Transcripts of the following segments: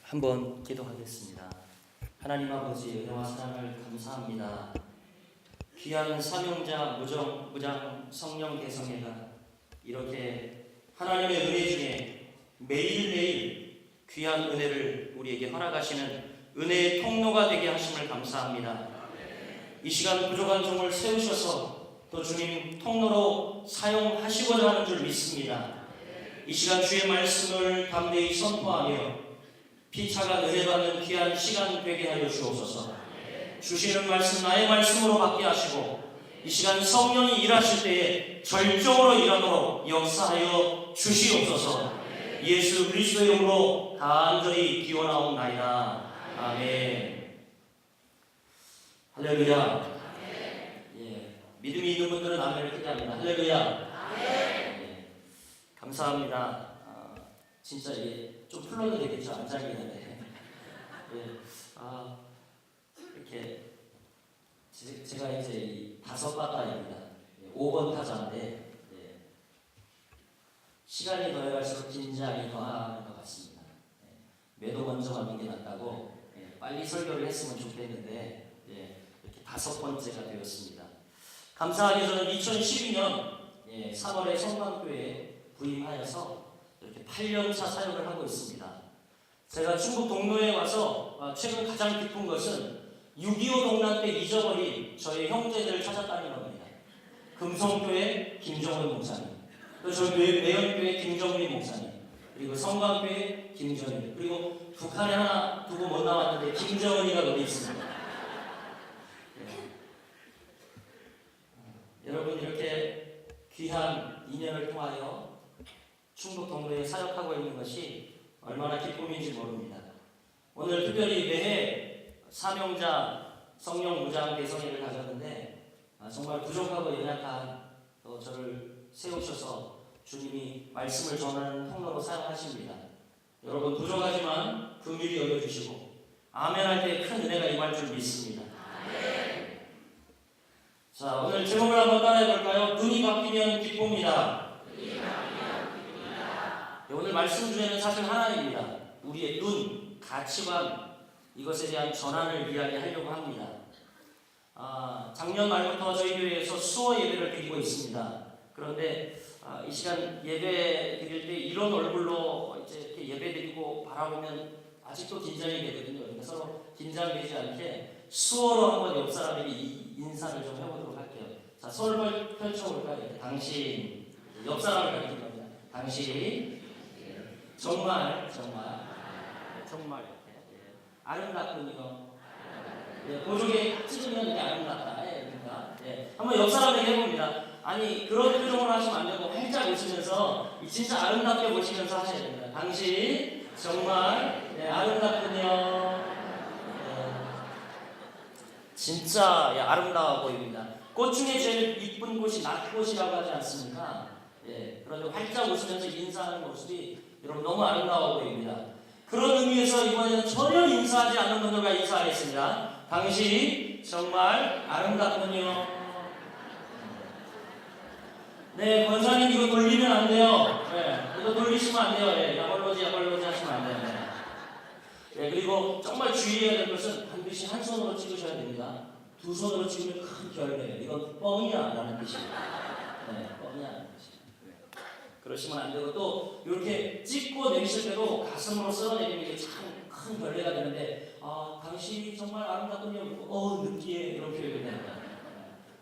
한번 기도하겠습니다. 하나님 아버지, 은혜와 사랑을 감사합니다. 귀한 사명자 무장 성령 대성회가 이렇게 하나님의 은혜 중에 매일매일 귀한 은혜를 우리에게 허락하시는 은혜의 통로가 되게 하심을 감사합니다. 이 시간 부족한 종을 세우셔서 또 주님 통로로 사용하시고자 하는 줄 믿습니다. 이 시간 주의 말씀을 담대히 선포하며 피차가 은혜받는 귀한 시간 되게 하여 주옵소서. 주시는 말씀 나의 말씀으로 받게 하시고 이 시간 성령이 일하실 때에 절정으로 일하도록 역사하여 주시옵소서. 예수 그리스도의 이름으로 간절히 기원하옵나이다. 아멘. 할렐루야. 믿음이 있는 분들은 아멘을 기대합니다. 할렐루야. 감사합니다. 진짜 이게 좀 풀러도 되겠죠? 안 잘리는데. 이렇게 제가 이제 이 5바다입니다. 5번 타자인데 시간이 더해갈수록 긴장이 더하는 것 같습니다. 매도 먼저 가는 게 낫다고 빨리 설교를 했으면 좋겠는데 이렇게 5번째가 되었습니다. 감사하게 저는 2012년 3월에 성광교회에 부임하여서 이렇게 8년차 사역을 하고 있습니다. 제가 충북 동로에 와서 최근 가장 기쁜 것은 6.25 동란 때 잊어버린 저희 형제들을 찾았다는 겁니다. 금성교회 김정은 목사님, 또 저희 매연교회 김정민 목사님, 그리고 성광교회 김정민, 그리고 북한에 하나 두고 못 나왔는데 김정은이가 거기 있습니다. 여러분 이렇게 귀한 인연을 통하여 충북 동로에 사역하고 있는 것이 얼마나 기쁨인지 모릅니다. 오늘 특별히 매해 사명자 성령 무장 대성회를 가졌는데 정말 부족하고 연약한 또 저를 세우셔서 주님이 말씀을 전하는 통로로 사용하십니다. 여러분 부족하지만 긍휼히 여겨주시고 아멘 할 때 큰 은혜가 임할 줄 믿습니다. 자, 오늘 제목을 한번 따라해 볼까요? 눈이 바뀌면 기쁩니다. 오늘 말씀 주제는 사실 하나입니다. 우리의 눈, 가치관, 이것에 대한 전환을 이야기하려고 합니다. 작년 말부터 저희 교회에서 수어 예배를 드리고 있습니다. 그런데 이 시간 예배 드릴 때 이런 얼굴로 이제 이렇게 예배 드리고 바라보면 아직도 긴장이 되거든요. 그러니까 서로 긴장되지 않게 수어로 한번 옆 사람에게 인사를 좀 해보도록 할게요. 자, 손을 펼쳐볼까요? 당신, 옆 사람을 가리키는 겁니다. 당신, 정말 아름답군요. 보조개 찍으면 이게 아름답다. 그러니까 한번 옆 사람에게 해봅니다. 아니 그런 표정으로 하시면 안 되고 활짝 웃으면서 진짜 아름답게 보시면서 하셔야 됩니다. 당신 정말 아름답군요. 진짜 아름다워 보입니다. 꽃 중에 제일 이쁜 꽃이 낙꽃이라고 하지 않습니까? 그런데 활짝 웃으면서 인사하는 모습이 여러분 너무 아름다워 보입니다. 그런 의미에서 이번에는 전혀 인사하지 않는 분들과 인사하겠습니다. 당신 정말 아름답군요. 권사님 이거 돌리면 안 돼요. 이거 돌리시면 안 돼요. 야벌로지 하시면 안 돼요. 그리고 정말 주의해야 될 것은 반드시 한 손으로 찍으셔야 됩니다. 두 손으로 찍으면 큰 결례예요. 이건 뻥이야라는 뜻이에요. 뻥이야라는 뜻이에요. 그러시면 안 되고 또 이렇게 찍고 내실 때도 가슴으로 쓸어내리는 게 참 큰 결례가 되는데 당신이 정말 아름답군요. 느끼해 이런 표현이 됩니다.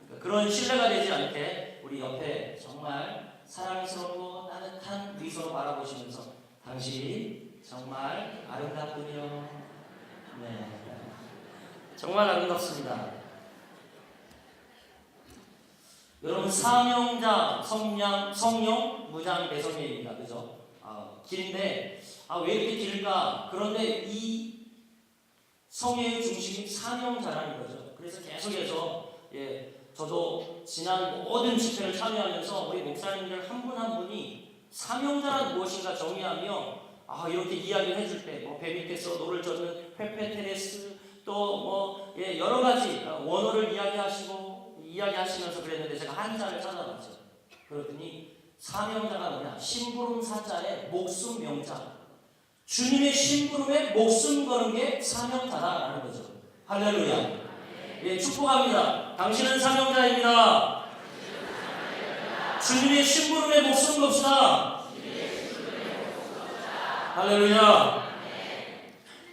그러니까 그런 신뢰가 되지 않게 우리 옆에 정말 사랑스럽고 따뜻한 미소로 바라보시면서 당신 정말 아름답군요. 정말 아름답습니다. 여러분 사명자 성령 무장 대성회입니다. 그죠? 길인데 왜 이렇게 길까? 그런데 이 성회의 중심이 사명자라는 거죠. 그래서 계속해서 저도 지난 모든 집회를 참여하면서 우리 목사님들 한 분 한 분이 사명자란 무엇인가 정의하며 이렇게 이야기를 해줄 때 배 밑에서 노를 젓는 페페 테레스 또 여러 가지 원어를 이야기하시면서 그랬는데 제가 한자를 찾아봤죠. 그랬더니 사명자가 뭐냐? 심부름 사자에 목숨 명자. 주님의 심부름에 목숨 거는 게 사명자다라는 거죠. 할렐루야. 예, 축복합니다. 당신은 사명자입니다. 주님의 심부름에 목숨 겁시다. 할렐루야.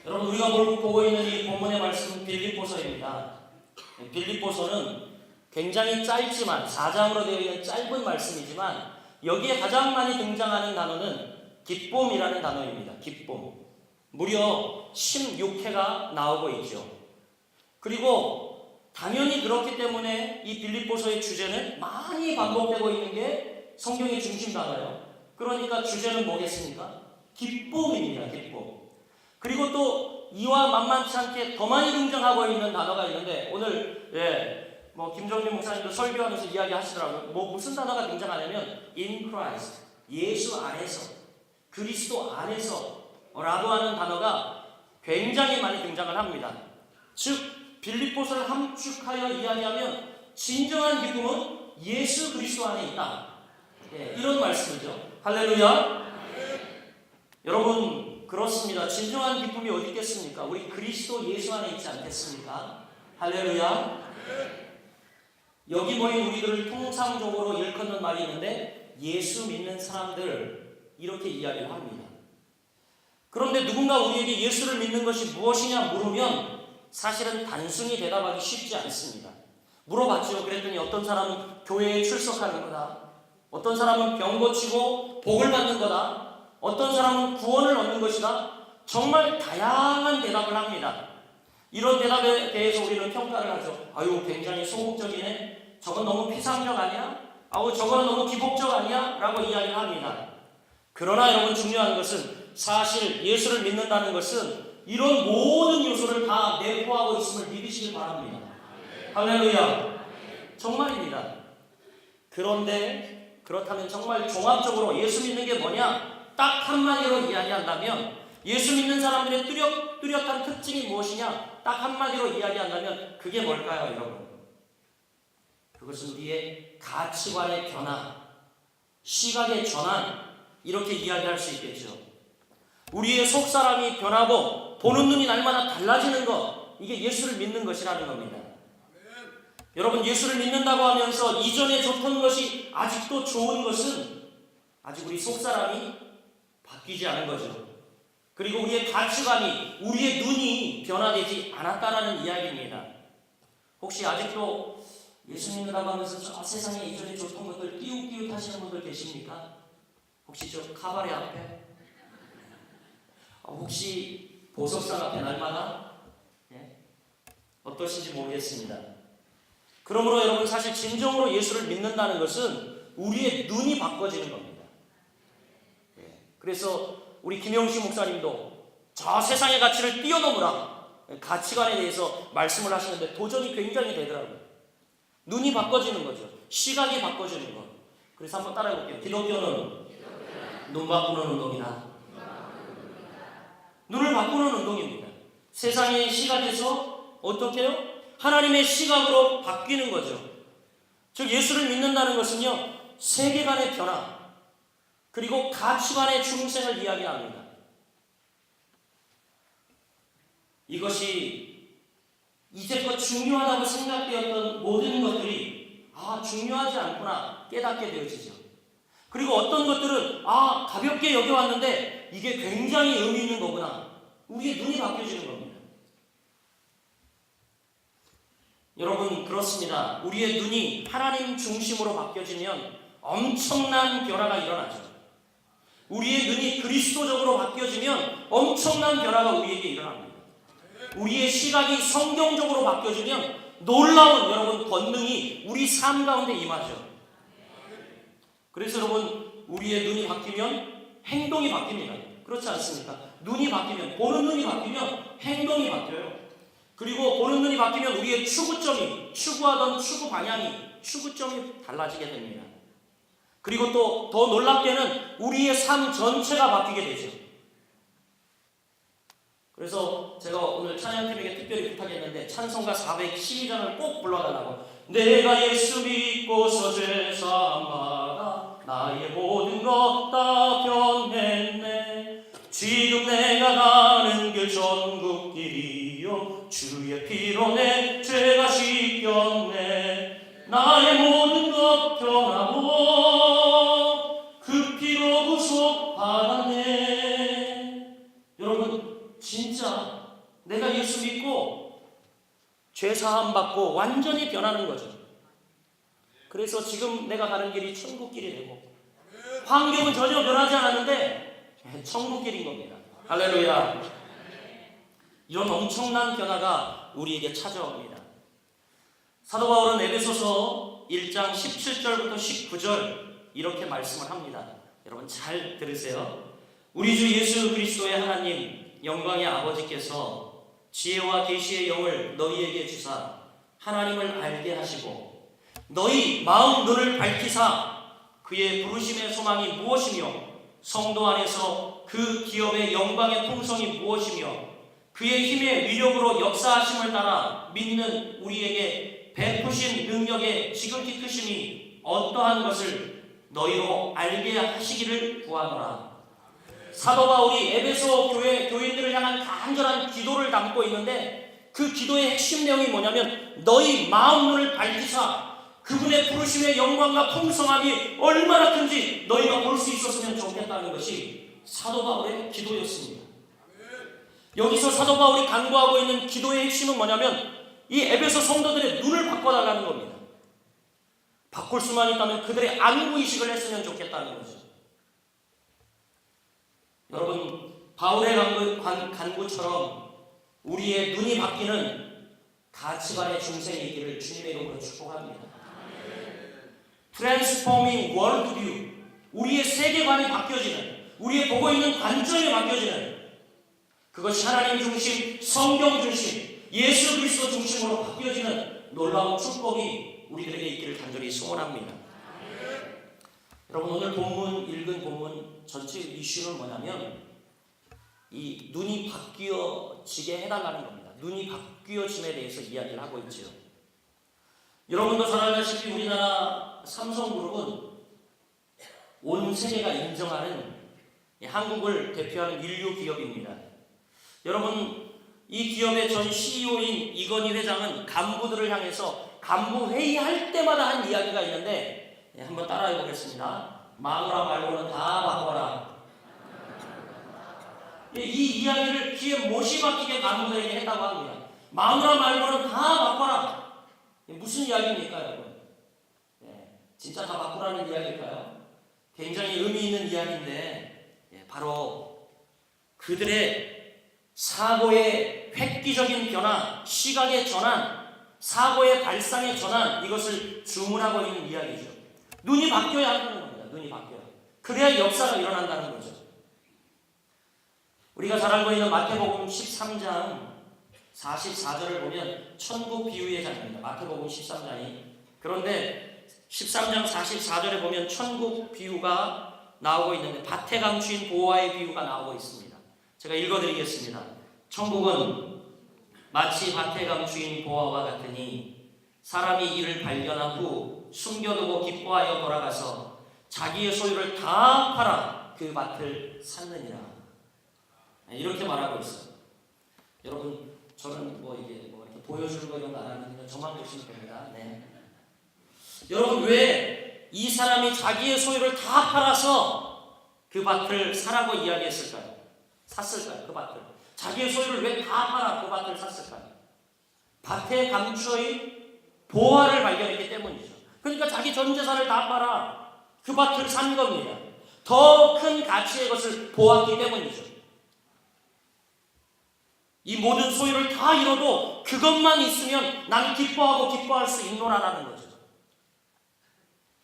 여러분, 우리가 보고 있는 이 본문의 말씀은 빌립보서입니다. 빌립보서는 굉장히 짧지만 4장으로 되어 있는 짧은 말씀이지만 여기에 가장 많이 등장하는 단어는 기쁨이라는 단어입니다. 기쁨. 무려 16회가 나오고 있죠. 그리고 당연히 그렇기 때문에 이 빌립보서의 주제는 많이 반복되고 있는 게 성경의 중심 단어예요. 그러니까 주제는 뭐겠습니까? 기쁨입니다. 기쁨. 그리고 또 이와 만만치 않게 더 많이 등장하고 있는 단어가 있는데 오늘 김정민 목사님도 설교하면서 이야기하시더라고요. 무슨 단어가 등장하냐면 in Christ, 예수 안에서, 그리스도 안에서 라고 하는 단어가 굉장히 많이 등장을 합니다. 즉 빌립보서를 함축하여 이야기하면 진정한 기쁨은 예수 그리스도 안에 있다. 이런 말씀이죠. 할렐루야. 여러분, 그렇습니다. 진정한 기쁨이 어디 있겠습니까? 우리 그리스도 예수 안에 있지 않겠습니까? 할렐루야. 여기 모인 우리들을 통상적으로 일컫는 말이 있는데 예수 믿는 사람들, 이렇게 이야기를 합니다. 그런데 누군가 우리에게 예수를 믿는 것이 무엇이냐 물으면 사실은 단순히 대답하기 쉽지 않습니다. 물어봤죠. 그랬더니 어떤 사람은 교회에 출석하는 거다, 어떤 사람은 병 고치고 복을 받는 거다, 어떤 사람은 구원을 얻는 것이다. 정말 다양한 대답을 합니다. 이런 대답에 대해서 우리는 평가를 하죠. 아유, 굉장히 소극적이네. 저건 너무 피상적 아니야? 아우, 저건 너무 기복적 아니야? 라고 이야기를 합니다. 그러나 여러분, 중요한 것은 사실 예수를 믿는다는 것은 이런 모든 요소를 다 내포하고 있음을 믿으시길 바랍니다. 할렐루야. 정말입니다. 그런데 그렇다면 정말 종합적으로 예수 믿는 게 뭐냐? 딱 한마디로 이야기한다면, 예수 믿는 사람들의 뚜렷한 특징이 무엇이냐? 딱 한마디로 이야기한다면 그게 뭘까요, 여러분? 그것은 우리의 가치관의 변화, 시각의 전환, 이렇게 이야기할 수 있겠죠. 우리의 속사람이 변하고 보는 눈이 날마다 달라지는 것, 이게 예수를 믿는 것이라는 겁니다. 여러분, 예수를 믿는다고 하면서 이전에 좋던 것이 아직도 좋은 것은 아직 우리 속사람이 바뀌지 않은 거죠. 그리고 우리의 가치관이, 우리의 눈이 변화되지 않았다라는 이야기입니다. 혹시 아직도 예수 믿는다고 하면서 세상에 이전에 좋던 것들 띄웃띄웃 하시는 분들 계십니까? 혹시 저 카바레 앞에? 혹시 보석상 앞에 날마다? 어떠신지 모르겠습니다. 그러므로 여러분, 사실 진정으로 예수를 믿는다는 것은 우리의 눈이 바꿔지는 겁니다. 그래서 우리 김영식 목사님도 저 세상의 가치를 뛰어넘으라, 가치관에 대해서 말씀을 하시는데 도전이 굉장히 되더라고요. 눈이 바꿔지는 거죠. 시각이 바꿔지는 것. 그래서 한번 따라해 볼게요. 기독교는 눈 바꾸는 운동이다. 눈을 바꾸는 운동입니다. 세상의 시각에서 어떻게 해요? 하나님의 시각으로 바뀌는 거죠. 즉 예수를 믿는다는 것은요, 세계관의 변화, 그리고 가치관의 중생을 이야기합니다. 이것이 이제껏 중요하다고 생각되었던 모든 것들이 중요하지 않구나 깨닫게 되어지죠. 그리고 어떤 것들은 가볍게 여겨왔는데 이게 굉장히 의미 있는 거구나, 우리의 눈이 바뀌어지는 겁니다. 여러분, 그렇습니다. 우리의 눈이 하나님 중심으로 바뀌어지면 엄청난 변화가 일어나죠. 우리의 눈이 그리스도적으로 바뀌어지면 엄청난 변화가 우리에게 일어납니다. 우리의 시각이 성경적으로 바뀌어지면 놀라운 여러분 권능이 우리 삶 가운데 임하죠. 그래서 여러분, 우리의 눈이 바뀌면 행동이 바뀝니다. 그렇지 않습니까? 눈이 바뀌면, 보는 눈이 바뀌면 행동이 바뀌어요. 그리고 보는 눈이 바뀌면 우리의 추구점이, 추구하던 추구 방향이, 추구점이 달라지게 됩니다. 그리고 또 더 놀랍게는 우리의 삶 전체가 바뀌게 되죠. 그래서 제가 오늘 찬양팀에게 특별히 부탁했는데 찬송가 412장을 꼭 불러달라고. 내가 예수 믿고서 죄사함 받아 나의 모든 것 다 변했네. 지금 내가 가는 길 천국길이요 주의 피로 내 죄가 씻겼네. 나의 모든 것 변하고 그 피로 구속받았네. 여러분 진짜 내가 예수 믿고 죄 사함 받고 완전히 변하는 거죠. 그래서 지금 내가 가는 길이 천국길이 되고 환경은 전혀 변하지 않았는데 천국길인 겁니다. 할렐루야. 이런 엄청난 변화가 우리에게 찾아옵니다. 사도 바울은 에베소서 1장 17절부터 19절 이렇게 말씀을 합니다. 여러분 잘 들으세요. 우리 주 예수 그리스도의 하나님 영광의 아버지께서 지혜와 계시의 영을 너희에게 주사 하나님을 알게 하시고 너희 마음 눈을 밝히사 그의 부르심의 소망이 무엇이며 성도 안에서 그 기업의 영광의 풍성이 무엇이며 그의 힘의 위력으로 역사하심을 따라 믿는 우리에게 베푸신 능력의 지극히 크심이 어떠한 것을 너희로 알게 하시기를 구하노라. 사도 바울이 에베소 교회 교인들을 향한 간절한 기도를 담고 있는데 그 기도의 핵심 내용이 뭐냐면 너희 마음 눈을 밝히사 그분의 부르심의 영광과 풍성함이 얼마나 큰지 너희가 볼 수 있었으면 좋겠다는 것이 사도 바울의 기도였습니다. 여기서 사도 바울이 간구하고 있는 기도의 핵심은 뭐냐면 이 에베소 성도들의 눈을 바꿔달라는 겁니다. 바꿀 수만 있다면 그들의 안구의식을 했으면 좋겠다는 거죠. 여러분 바울의 간구처럼 우리의 눈이 바뀌는 가치관의 중생이 있기를 주님의 이름으로 축복합니다. Transforming World View, 우리의 세계관이 바뀌어지는, 우리의 보고 있는 관점이 바뀌어지는 그것이 하나님 중심, 성경 중심, 예수 그리스도 중심으로 바뀌어지는 놀라운 축복이 우리들에게 있기를 간절히 소원합니다. 여러분 오늘 읽은 본문 전체 이슈는 뭐냐면 이 눈이 바뀌어지게 해달라는 겁니다. 눈이 바뀌어짐에 대해서 이야기를 하고 있죠. 여러분도 잘 알다시피 우리나라 삼성그룹은 온 세계가 인정하는 한국을 대표하는 인류 기업입니다. 여러분 이 기업의 전 CEO인 이건희 회장은 간부들을 향해서 간부 회의할 때마다 한 이야기가 있는데 한번 따라해 보겠습니다. 마누라 말고는 다 바꿔라. 이 이야기를 귀에 못이 박히게 간부들에게 했다고 합니다. 마누라 말고는 다 바꿔라. 무슨 이야기입니까 여러분? 진짜 다 바꾸라는 이야기일까요? 굉장히 의미 있는 이야기인데 바로 그들의 사고의 획기적인 변화, 시각의 전환, 사고의 발상의 전환, 이것을 주문하고 있는 이야기죠. 눈이 바뀌어야 한다는 겁니다. 눈이 바뀌어야. 그래야 역사가 일어난다는 거죠. 우리가 잘 알고 있는 마태복음 13장 44절을 보면 천국 비유의 장입니다. 마태복음 13장이. 그런데 13장 44절에 보면 천국 비유가 나오고 있는데 밭에 감추인 보화의 비유가 나오고 있습니다. 제가 읽어드리겠습니다. 천국은 마치 밭에 감추인 보화와 같으니 사람이 이를 발견한 후 숨겨두고 기뻐하여 돌아가서 자기의 소유를 다 팔아 그 밭을 샀느니라. 이렇게 말하고 있어요. 여러분 저는 이게 이렇게 보여주는 거 이런 거 안 하는데 저만 보시면 됩니다. 네. 여러분 왜 이 사람이 자기의 소유를 다 팔아서 그 밭을 사라고 이야기했을까요? 샀을까요? 그 밭을. 자기의 소유를 왜 다 팔아 그 밭을 샀을까요? 밭에 감추인 보화를 발견했기 때문이죠. 그러니까 자기 전 재산을 다 팔아 그 밭을 산 겁니다. 더 큰 가치의 것을 보았기 때문이죠. 이 모든 소유를 다 잃어도 그것만 있으면 난 기뻐하고 기뻐할 수 있노라라는 거죠.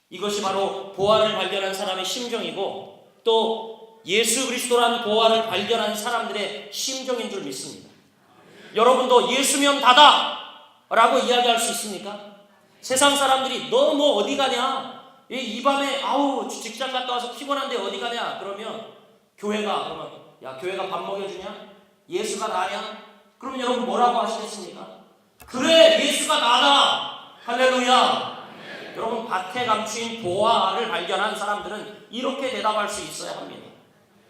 이것이 바로 보화를 발견한 사람의 심정이고 또 예수 그리스도라는 보화를 발견한 사람들의 심정인 줄 믿습니다. 여러분도 예수면 다다 라고 이야기할 수 있습니까? 세상 사람들이 너 뭐 어디 가냐? 이 밤에 직장 갔다 와서 피곤한데 어디 가냐? 그러면 그러면 야 교회가 밥 먹여주냐? 예수가 나냐? 그러면 여러분 뭐라고 하시겠습니까? 그래 예수가 나다. 할렐루야. 여러분 밭에 감추인 보화를 발견한 사람들은 이렇게 대답할 수 있어야 합니다.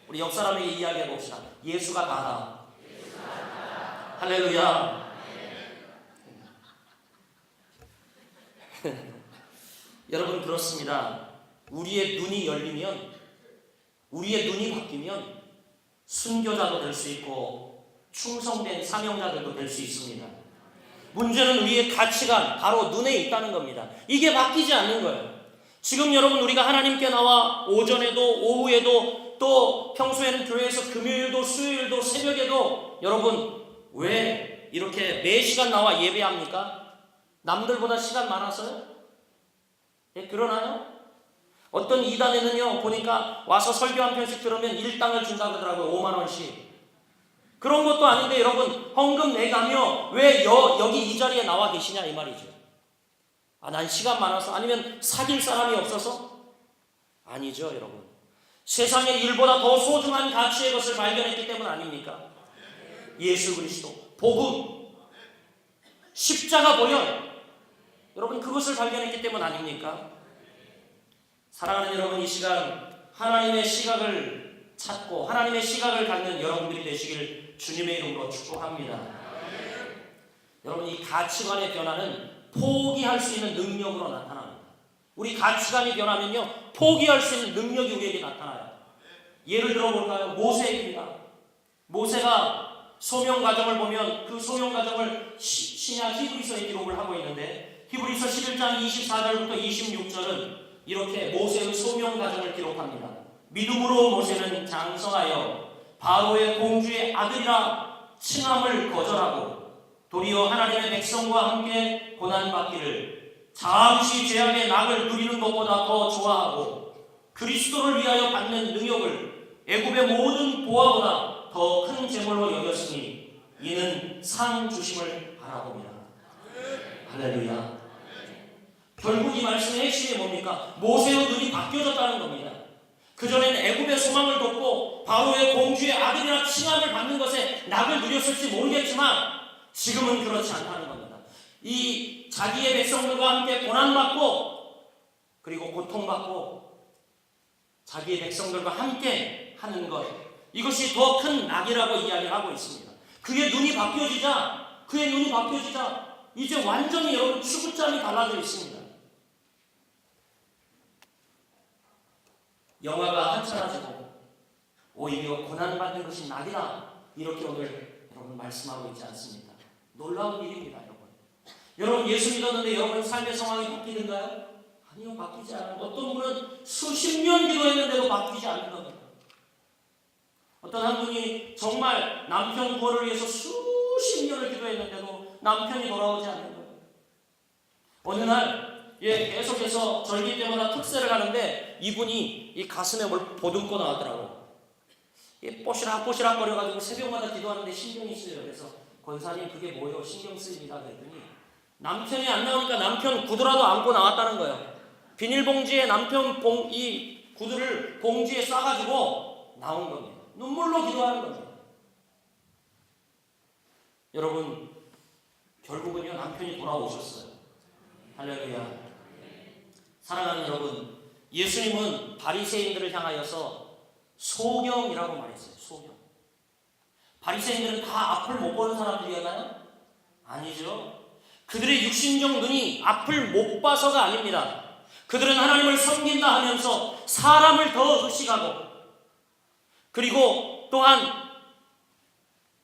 우리 옆 사람에게 이야기해 봅시다. 예수가 다다. 할렐루야. 여러분, 그렇습니다. 우리의 눈이 열리면, 우리의 눈이 바뀌면 순교자도 될 수 있고 충성된 사명자들도 될 수 있습니다. 문제는 우리의 가치관, 바로 눈에 있다는 겁니다. 이게 바뀌지 않는 거예요. 지금 여러분, 우리가 하나님께 나와 오전에도 오후에도 또 평소에는 교회에서 금요일도 수요일도 새벽에도 여러분 왜 이렇게 매 시간 나와 예배합니까? 남들보다 시간 많아서요? 예, 그러나요? 어떤 이단에는요 보니까 와서 설교 한 편씩 들으면 일당을 준다 그러더라고요. 5만 원씩. 그런 것도 아닌데 여러분, 헌금 내가며 왜 여기 이 자리에 나와 계시냐 이 말이죠. 난 시간 많아서, 아니면 사귈 사람이 없어서? 아니죠 여러분. 세상의 일보다 더 소중한 가치의 것을 발견했기 때문 아닙니까? 예수 그리스도, 복음, 십자가 보혈, 여러분 그것을 발견했기 때문 아닙니까? 사랑하는 여러분, 이 시간 하나님의 시각을 찾고 하나님의 시각을 갖는 여러분들이 되시길 주님의 이름으로 축복합니다. 여러분, 이 가치관의 변화는 포기할 수 있는 능력으로 나타납니다. 우리 가치관이 변하면요 포기할 수 있는 능력이 우리에게 나타나요. 예를 들어볼까요? 모세입니다. 모세가 소명 과정을 보면 그 소명 과정을 신약 히브리서에 기록을 하고 있는데, 히브리서 11장 24절부터 26절은 이렇게 모세의 소명 과정을 기록합니다. 믿음으로 모세는 장성하여 바로의 공주의 아들이라 칭함을 거절하고 도리어 하나님의 백성과 함께 고난받기를 잠시 죄악의 낙을 누리는 것보다 더 좋아하고 그리스도를 위하여 받는 능욕을 애굽의 모든 보화보다 더 큰 재물로 여겼으니 이는 상 주심을 바라봅니다. 할렐루야. 결국 이 말씀의 핵심이 뭡니까? 모세의 눈이 바뀌어졌다는 겁니다. 그전에는 애굽의 소망을 뒀고 바로의 공주의 아들이라 칭함을 받는 것에 낙을 누렸을지 모르겠지만 지금은 그렇지 않다는 겁니다. 이 자기의 백성들과 함께 고난받고 그리고 고통받고 자기의 백성들과 함께 하는 것, 이것이 더 큰 낙이라고 이야기를 하고 있습니다. 그의 눈이 바뀌어지자 이제 완전히 여러분 추구점이 달라져 있습니다. 영화가 한창하지고 오히려 고난받는 것이 낙이다, 이렇게 오늘 여러분 말씀하고 있지 않습니까? 놀라운 일입니다. 여러분 예수 믿었는데 여러분 삶의 상황이 바뀌는가요? 아니요, 바뀌지 않아요. 어떤 분은 수십 년 기도했는데도 바뀌지 않는 겁니다. 어떤 한 분이 정말 남편 구원을 위해서 수십 년을 기도했는데도 남편이 돌아오지 않는 거예요. 어느 날 계속해서 절기 때마다 특세를 하는데 이분이 이 가슴에 뭘 보듬고 나왔더라고요. 뽀시락 거려가지고 새벽마다 기도하는데 신경이 쓰여요. 그래서 권사님 그게 뭐예요? 신경 쓰입니다. 그랬더니 남편이 안 나오니까 남편 구두라도 안고 나왔다는 거예요. 비닐봉지에 남편 이 구두를 봉지에 싸가지고 나온 겁니다. 눈물로 기도하는 겁니다. 여러분 결국은요 남편이 돌아오셨어요. 할렐루야. 사랑하는 여러분, 예수님은 바리새인들을 향하여서 소경이라고 말했어요. 소경. 바리새인들은 다 앞을 못 보는 사람들이었나요? 아니죠. 그들의 육신적 눈이 앞을 못 봐서가 아닙니다. 그들은 하나님을 섬긴다 하면서 사람을 더 의식하고 그리고 또한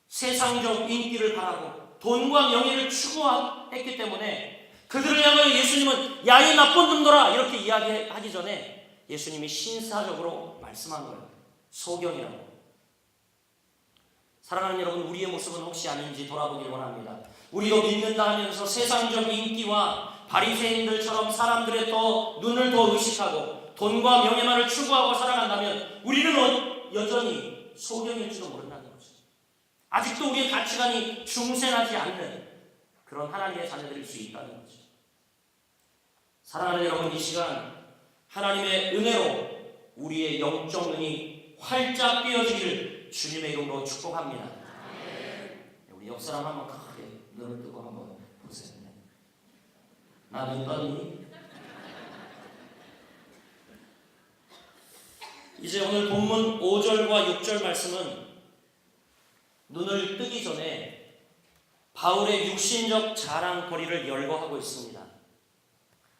세상적 인기를 바라고 돈과 명예를 추구했기 때문에 그들을 향하여 예수님은 야 이 나쁜 놈들아 이렇게 이야기하기 전에 예수님이 신사적으로 말씀한 거예요. 소경이라고. 사랑하는 여러분, 우리의 모습은 혹시 아닌지 돌아보길 원합니다. 우리도 믿는다 하면서 세상적 인기와 바리새인들처럼 사람들의 눈을 더 의식하고 돈과 명예만을 추구하고 살아간다면 우리는 여전히 소경일지도 모른다는 거죠. 아직도 우리의 가치관이 중생하지 않는 그런 하나님의 자녀들일 수 있다는 거죠. 사랑하는 여러분, 이 시간 하나님의 은혜로 우리의 영적 눈이 활짝 띄어지기를 주님의 이름으로 축복합니다. 우리 옆 사람 한번 크게 눈을 뜨고 한번 보세요. 나 눈 떴니? 이제 오늘 본문 5절과 6절 말씀은 눈을 뜨기 전에 바울의 육신적 자랑거리를 열거하고 있습니다.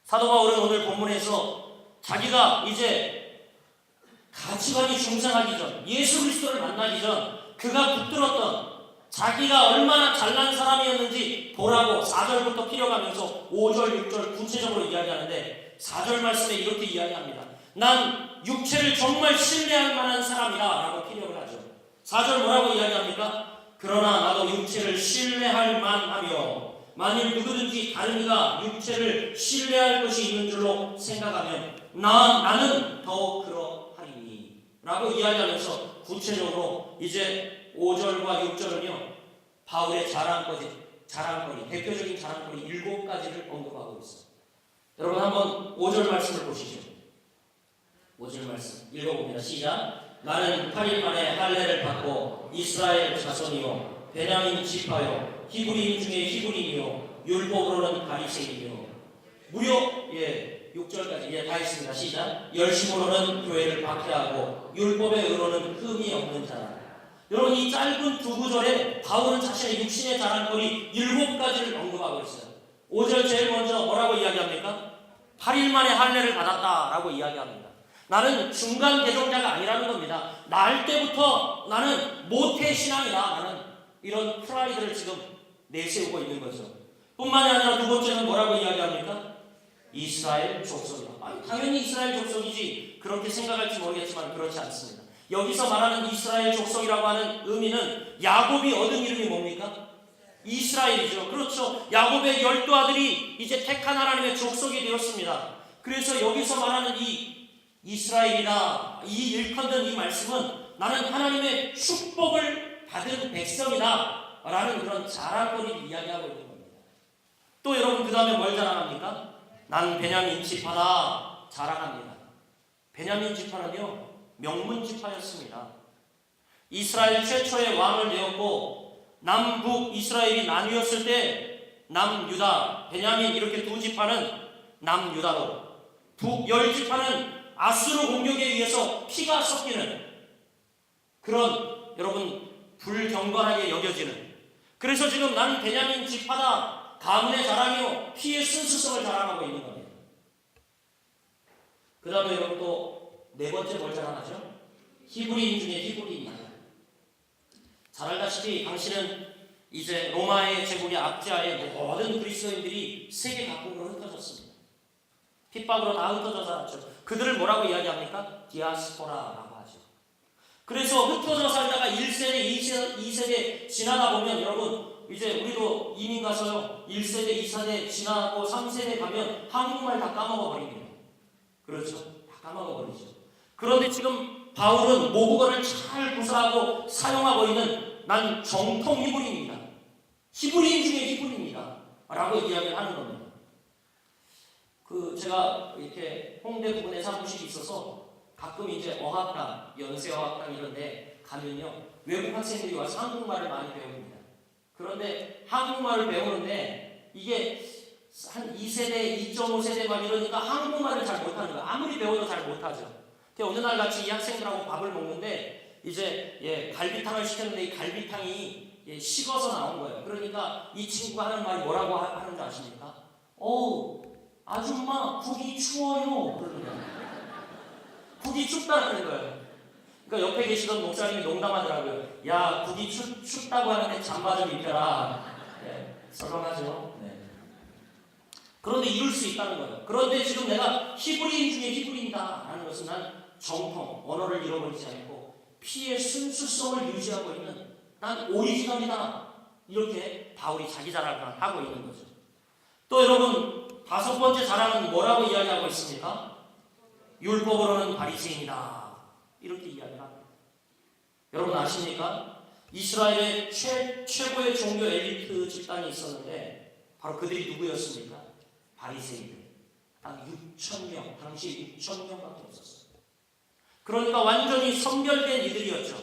사도 바울은 오늘 본문에서 자기가 이제 가치관이 중생하기 전, 예수 그리스도를 만나기 전 그가 붙들었던 자기가 얼마나 잘난 사람이었는지 보라고 4절부터 피려가면서 5절, 6절 구체적으로 이야기하는데 4절 말씀에 이렇게 이야기합니다. 난 육체를 정말 신뢰할 만한 사람이다 라고 피력을 하죠. 4절 뭐라고 이야기합니까? 그러나 나도 육체를 신뢰할 만하며 만일 누구든지 다른 이가 육체를 신뢰할 것이 있는 줄로 생각하면 나는 더욱 그러하리니 라고 이야기하면서 구체적으로 이제 5절과 6절은요 바울의 자랑거리, 대표적인 자랑거리 7가지를 언급하고 있어요. 여러분 한번 5절 말씀을 보시죠. 5절 말씀 읽어봅니다. 시작. 나는 8일 만에 할례를 받고 이스라엘 자손이요 베냐민 지파요 히브리인 중에 히브리인이요 율법으로는 바리새인이요 무려 6절까지 다 했습니다. 시작. 열심으로는 교회를 박해하고 율법의 의로는 흠이 없는 자라. 여러분 이 짧은 두 구절에 바울은 자신의 육신의 자랑거리 7가지를 언급하고 있어요. 5절 제일 먼저 뭐라고 이야기합니까? 8일 만에 할례를 받았다라고 이야기합니다. 나는 중간 개종자가 아니라는 겁니다. 날 때부터 나는 모태신앙이다. 나는 이런 프라이드를 지금 내세우고 있는 거죠. 뿐만이 아니라 두 번째는 뭐라고 이야기합니까? 이스라엘 족속이다. 아니, 당연히 이스라엘 족속이지 그렇게 생각할지 모르겠지만 그렇지 않습니다. 여기서 말하는 이스라엘 족속이라고 하는 의미는 야곱이 얻은 이름이 뭡니까? 이스라엘이죠. 그렇죠. 야곱의 12아들이 이제 택한 하나님의 족속이 되었습니다. 그래서 여기서 말하는 이 이스라엘이다. 이 일컫는 이 말씀은 나는 하나님의 축복을 받은 백성이다 라는 그런 자랑거리를 이야기하고 있는 겁니다. 또 여러분 그 다음에 뭘 자랑합니까? 난 베냐민 지파다 자랑합니다. 베냐민 지파는요 명문 지파였습니다. 이스라엘 최초의 왕을 되었고 남북 이스라엘이 나뉘었을 때 남유다, 베냐민 이렇게 두 지파는 남유다로 북 10지파는 아수르 공격에 의해서 피가 섞이는 그런 여러분 불경건하게 여겨지는 그래서 지금 나는 베냐민 지파다 가문의 자랑이요 피의 순수성을 자랑하고 있는 겁니다. 그 다음에 여러분 또 네 번째 뭘 자랑하죠? 히브리인 중에 히브리인이다. 잘 알다시피 당시는 이제 로마의 제국의 압제하에 모든 그리스도인들이 세계 각국으로 흩어졌습니다. 핍박으로 다 흩어져 살았죠. 그들을 뭐라고 이야기합니까? 디아스포라라고 하죠. 그래서 흩어져 살다가 1세대, 2세대 지나다 보면 여러분 이제 우리도 이민 가서요 1세대, 2세대 지나고 3세대 가면 한국말 다 까먹어 버립니다. 그렇죠? 다 까먹어 버리죠. 그런데 지금 바울은 모국어를 잘 구사하고 사용하고 있는 난 정통 히브리인입니다. 히브리인 중에 히브리인이다 라고 이야기를 하는 겁니다. 제가 이렇게 홍대 부근에 사무실이 있어서 가끔 이제 어학당, 연세어학당 이런데 가면요 외국 학생들이 와서 한국말을 많이 배웁니다. 그런데 한국말을 배우는데 이게 한 2세대, 2.5세대 막 이러니까 한국말을 잘 못하는 거예요. 아무리 배워도 잘 못하죠. 어느 날 같이 이 학생들하고 밥을 먹는데 이제 갈비탕을 시켰는데 이 갈비탕이 식어서 나온 거예요. 그러니까 이 친구가 하는 말이 뭐라고 하는 줄 아십니까? 아줌마 국이 추워요. 그러는 거예요. 국이 춥다는 거예요. 그러니까 옆에 계시던 목사님이 농담하더라고요. 야 국이 춥다고 하는데 잠바 좀 입혀라. 썰렁하죠. 그런데 이룰 수 있다는 거예요. 그런데 지금 내가 히브리인 중에 히브리인이다 라는 것은 난 정통, 언어를 잃어버리지 않고 피의 순수성을 유지하고 있는 난 오리지널이다. 이렇게 바울이 자기 자랑을 하고 있는 거죠. 또 여러분 5번째 자랑은 뭐라고 이야기하고 있습니까? 율법으로는 바리새인이다. 이렇게 이야기를 합니다. 여러분 아십니까? 이스라엘의 최고의 종교 엘리트 집단이 있었는데 바로 그들이 누구였습니까? 바리새인들. 딱 6,000명, 당시 6,000명밖에 없었어요. 그러니까 완전히 선별된 이들이었죠.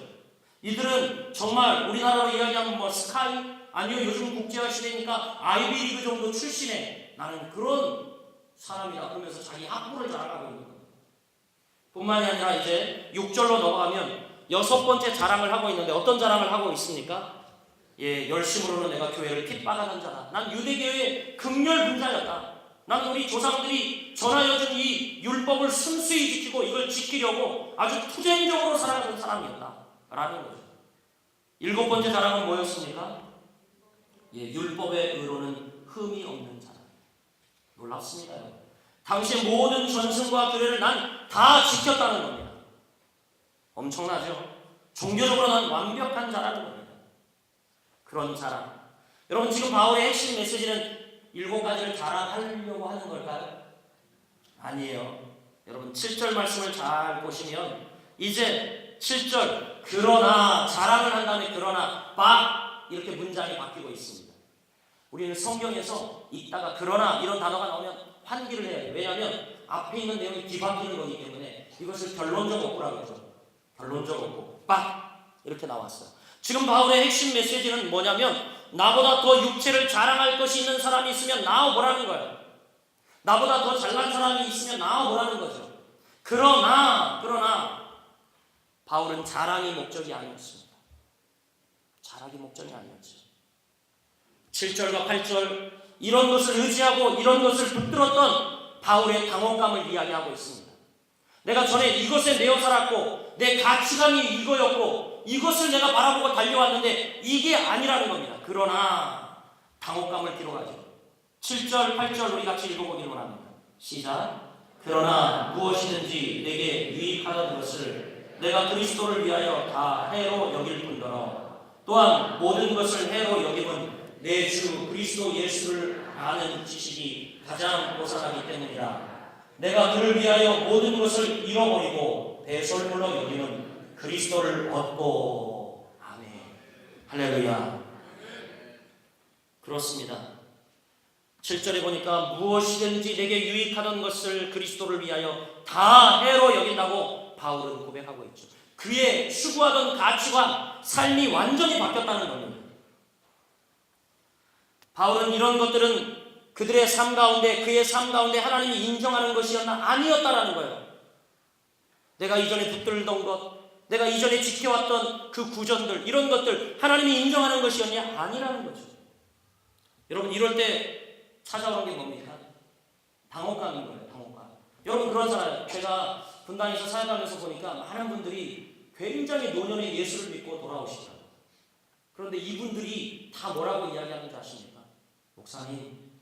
이들은 정말 우리나라로 이야기하면 스카이 아니요 요즘 국제화 시대니까 아이비리그 정도 출신의 나는 그런 사람이다 그러면서 자기 학부를 자랑하고 있는 거예요. 뿐만이 아니라 이제 6절로 넘어가면 6번째 자랑을 하고 있는데 어떤 자랑을 하고 있습니까? 열심으로는 내가 교회를 핍박하는 자다. 난 유대교의 극렬분자였다. 난 우리 조상들이 전하여준 이 율법을 순수히 지키고 이걸 지키려고 아주 투쟁적으로 살아가는 사람이었다 라는 거죠. 7번째 자랑은 뭐였습니까? 율법의 의로는 흠이 없는 자다. 놀랍습니다요. 당시의 모든 전승과 규례를 난 다 지켰다는 겁니다. 엄청나죠? 종교적으로 난 완벽한 자라는 겁니다. 그런 자랑. 여러분 지금 바울의 핵심 메시지는 7가지를 자랑하려고 하는 걸까요? 아니에요. 여러분 7절 말씀을 잘 보시면 이제 7절 그러나 자랑을 한 다음에 그러나 막 이렇게 문장이 바뀌고 있습니다. 우리는 성경에서 읽다가 그러나 이런 단어가 나오면 환기를 해야 돼요. 왜냐하면 앞에 있는 내용이 뒤바뀌는 거기 때문에 이것을 결론적 어구라고 하죠. 결론적 어구. 빡! 이렇게 나왔어요. 지금 바울의 핵심 메시지는 뭐냐면 나보다 더 육체를 자랑할 것이 있는 사람이 있으면 나와보라는 거예요. 나보다 더 잘난 사람이 있으면 나와보라는 거죠. 그러나 바울은 자랑이 목적이 아니었습니다. 자랑이 목적이 아니었죠. 7절과 8절 이런 것을 의지하고 이런 것을 붙들었던 바울의 당혹감을 이야기하고 있습니다. 내가 전에 이것에 매여 살았고 내 가치관이 이거였고 이것을 내가 바라보고 달려왔는데 이게 아니라는 겁니다. 그러나 당혹감을 기록하죠. 7절, 8절 우리 같이 읽어보기를 원합니다. 시작. 그러나 무엇이든지 내게 유익하던 것을 내가 그리스도를 위하여 다 해로 여길 뿐더러 또한 모든 것을 해로 여김은 내 주 그리스도 예수를 아는 지식이 가장 고상하기 때문이라. 내가 그를 위하여 모든 것을 잃어버리고 배설물로 여기는 그리스도를 얻고. 아멘. 할렐루야. 그렇습니다. 7절에 보니까 무엇이든지 내게 유익하던 것을 그리스도를 위하여 다 해로 여긴다고 바울은 고백하고 있죠. 그의 추구하던 가치관, 삶이 완전히 바뀌었다는 겁니다. 바울은 이런 것들은 그들의 삶 가운데, 그의 삶 가운데 하나님이 인정하는 것이었나? 아니었다라는 거예요. 내가 이전에 붙들던 것, 내가 이전에 지켜왔던 그 구전들, 이런 것들 하나님이 인정하는 것이었냐? 아니라는 거죠. 여러분 이럴 때 찾아오는 게 뭡니까? 당혹감인 거예요. 당혹감. 여러분 그렇잖아요. 제가 분당에서 사역하면서 보니까 많은 분들이 굉장히 노년에 예수를 믿고 돌아오시더라고요. 그런데 이분들이 다 뭐라고 이야기하는지 아십니까? 목사님,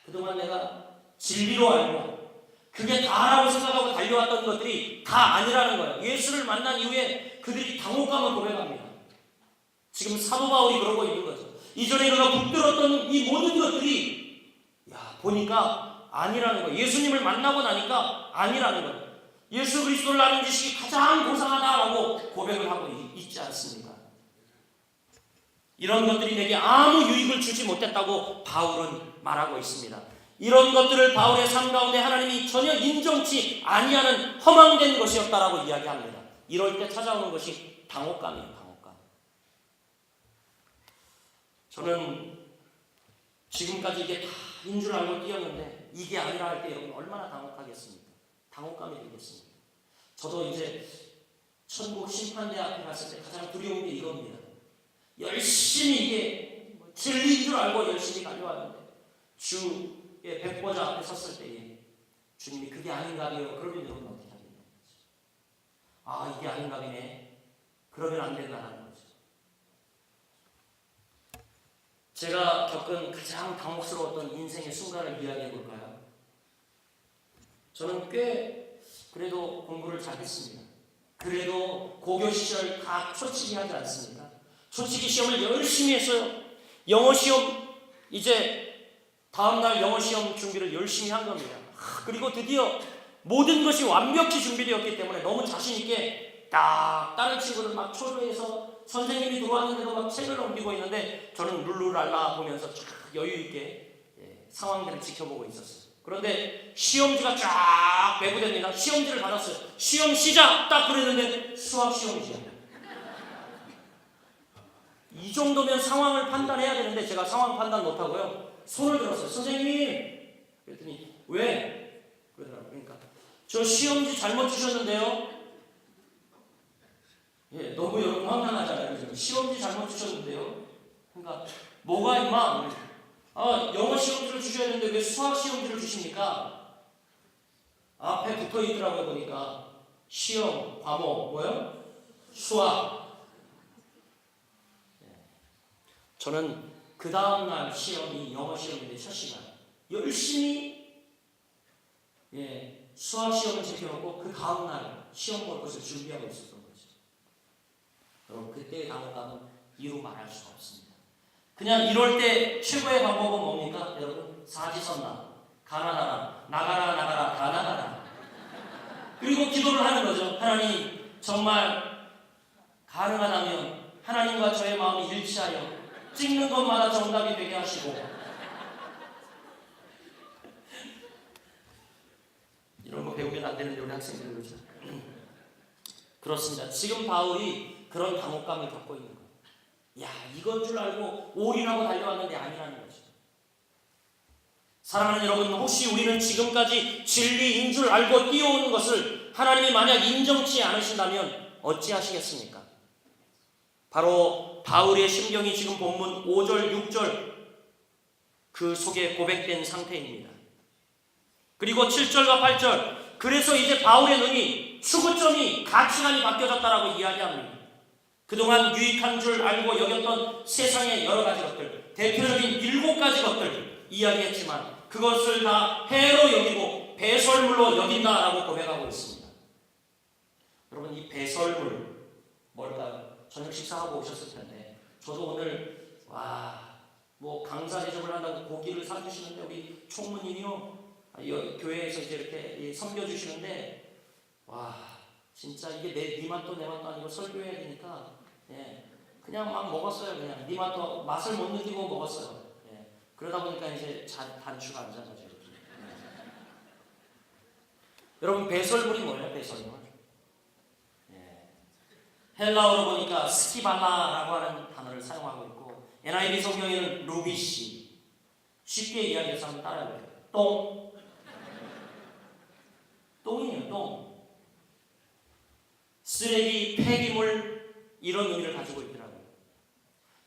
그동안 내가 진리로 알고 그게 다라고 생각하고 달려왔던 것들이 다 아니라는 거예요. 예수를 만난 이후에 그들이 당혹감을 고백합니다. 지금 사도 바울이 그러고 있는 거죠. 이전에 그가 붙들었던 이 모든 것들이 보니까 아니라는 거예요. 예수님을 만나고 나니까 아니라는 거예요. 예수 그리스도를 아는 지식이 가장 고상하다라고 고백을 하고 있지 않습니까? 이런 것들이 내게 아무 유익을 주지 못했다고 바울은 말하고 있습니다. 이런 것들을 바울의 삶 가운데 하나님이 전혀 인정치 아니하는 허망된 것이었다라고 이야기합니다. 이럴 때 찾아오는 것이 당혹감이에요. 당혹감. 저는 지금까지 이게 다인 줄 알고 뛰었는데 이게 아니라 할 때 여러분 얼마나 당혹하겠습니까? 당혹감이 들겠습니다. 저도 이제 천국 심판대 앞에 갔을 때 가장 두려운 게 이겁니다. 열심히 이게 진리인 줄 알고 열심히 달려왔는데 주의 백보자 앞에 섰을 때에 주님이 그게 아닌가요? 그러면 여러분 어떻게 하겠냐? 이게 아닌가네. 그러면 안 된다는 거죠. 제가 겪은 가장 당혹스러웠던 인생의 순간을 이야기해 볼까요? 저는 꽤 그래도 공부를 잘했습니다. 그래도 고교 시절 다 초치기 하지 않습니까? 초치기 시험을 열심히 했어요. 영어 시험 이제 다음날 영어 시험 준비를 열심히 한 겁니다. 그리고 드디어 모든 것이 완벽히 준비되었기 때문에 너무 자신 있게 딱 다른 친구들 막 초조해서 선생님이 들어왔는데도 막 책을 넘기고 있는데 저는 룰루랄라 보면서 쫙 여유 있게 상황들을 지켜보고 있었어요. 그런데 시험지가 쫙 배부됩니다. 시험지를 받았어요. 시험 시작 딱 그랬는데 수학 시험지야. 이 정도면 상황을 판단해야 되는데 제가 상황 판단 못하고요. 손을 들었어요. 선생님! 그랬더니 왜? 그러더라고요. 그러니까 저 시험지 잘못 주셨는데요. 예, 너무 여러분 황당하잖아요. 그죠? 시험지 잘못 주셨는데요. 그러니까 뭐가 임마? 영어 시험지를 주셔야 되는데 왜 수학 시험지를 주십니까? 앞에 붙어 있더라고요. 보니까 시험 과목 뭐요? 수학. 저는 그 다음날 시험이 영어 시험인데 첫 시간 열심히 수학 시험을 제껴놓고 그 다음날 시험 볼 것을 준비하고 있었던 거죠. 여러분 그때의 당혹감은 이루 말할 수가 없습니다. 그냥 이럴 때 최고의 방법은 뭡니까? 여러분 사지선다, 가난하라, 나가라 나가라 다 나가라. 그리고 기도를 하는 거죠. 하나님 정말 가능하다면 하나님과 저의 마음이 일치하여 찍는 것마다 정답이 되게 하시고, 이런 거 배우면 안 되는데 우리 학생들 그렇죠? 그렇습니다. 지금 바울이 그런 당혹감을 겪고 있는 거예요. 야, 이건 줄 알고 올인하고 달려왔는데 아니라는 거죠. 사랑하는 여러분, 혹시 우리는 지금까지 진리인 줄 알고 뛰어오는 것을 하나님이 만약 인정치 않으신다면 어찌하시겠습니까? 바로 바울의 심경이 지금 본문 5절, 6절 그 속에 고백된 상태입니다. 그리고 7절과 8절, 그래서 이제 바울의 눈이 추구점이 가치관이 바뀌어졌다라고 이야기합니다. 그동안 유익한 줄 알고 여겼던 세상의 여러 가지 것들, 대표적인 7가지 것들 이야기했지만 그것을 다 해로 여기고 배설물로 여긴다라고 고백하고 있습니다. 여러분 이 배설물 뭘까요? 저녁 식사하고 오셨을 텐데 저도 오늘 뭐 강사 대접을 한다고 고기를 사주시는데 우리 총무님이요 교회에서 이제 이렇게 섬겨주시는데 진짜 이게 네 맛도 내 맛도 아니고 설교해야 되니까 그냥 막 먹었어요. 그냥 네 맛도 맛을 못 느끼고 먹었어요. 그러다 보니까 이제 단추가 안 잡아져요. 여러분 배설물이 뭐예요? 배설물 헬라어로 보니까 스키발라라고 하는 단어를 사용하고 있고 NIV 성경에는 루비시, 쉽게 이야기해서 한번 따라해볼게요. 똥이에요. 똥. 쓰레기, 폐기물 이런 의미를 가지고 있더라고요.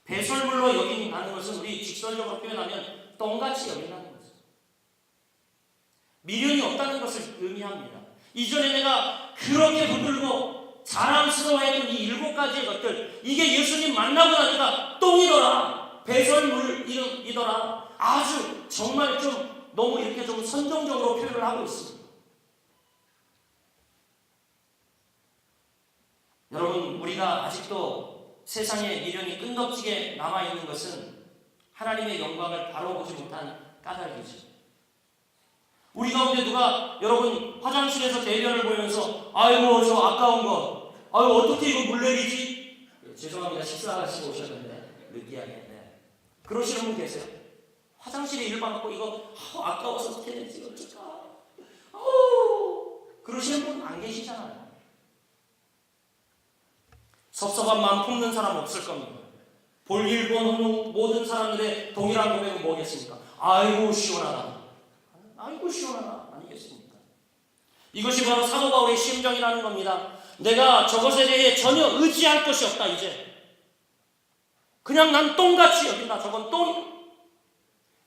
배설물로 여긴다는 것은 우리 직설적으로 표현하면 똥같이 여긴다는 거죠. 미련이 없다는 것을 의미합니다. 이전에 내가 그렇게 붙들고 자랑스러워했던 이 7가지의 것들, 이게 예수님 만나고 나니까 똥이더라, 배설물이더라. 아주 정말 좀 너무 이렇게 좀 선정적으로 표현을 하고 있습니다. 여러분 우리가 아직도 세상에 미련이 끈덕지게 남아있는 것은 하나님의 영광을 바로 보지 못한 까닭이죠. 우리 가운데 누가 여러분 화장실에서 대변을 보면서 아이고 저 아까운 거 어떻게 이거 물 내리지? 죄송합니다. 식사하시고 오셨는데 느끼하게 그러시는 분 계세요? 화장실에 일 봐놓고 이거 아까워서 어떻게 내지 어쩔까? 그러시는 분 안 계시잖아요. 섭섭한 마음 품는 사람 없을 겁니다. 볼일 본 모든 사람들의 동일한 고백은 뭐겠습니까? 아이고 시원하다. 아이고 시원하다. 아니겠습니까? 이것이 바로 사도 바울의 심정이라는 겁니다. 내가 저것에 대해 전혀 의지할 것이 없다. 이제 그냥 난 똥같이 여긴다. 저건 똥이다.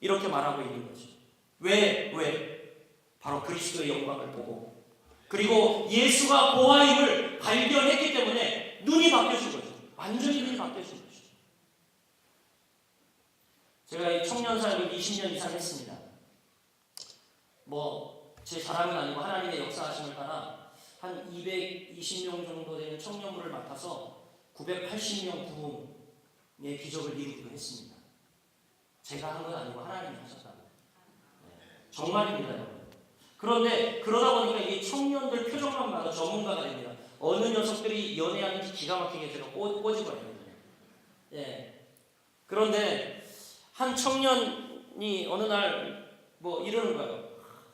이렇게 말하고 있는 거죠. 왜? 바로 그리스도의 영광을 보고 그리고 예수가 보아임을 발견했기 때문에 눈이 바뀌어진 거죠. 완전히 눈이 바뀌어진 거죠. 제가 이 청년 사역을 20년 이상 했습니다. 제 자랑은 아니고 하나님의 역사하심을 따라 한 220명 정도 되는 청년부를 맡아서 980명 부흥의 기적을 이루기도 했습니다. 제가 한 건 아니고 하나님이 하셨다고. 정말입니다, 여러분. 그런데 그러다 보니까 이 청년들 표정만 봐도 전문가가 됩니다. 어느 녀석들이 연애하는지 기가 막히게 제가 꼬집어요. 그런데 한 청년이 어느 날 이러는 거예요.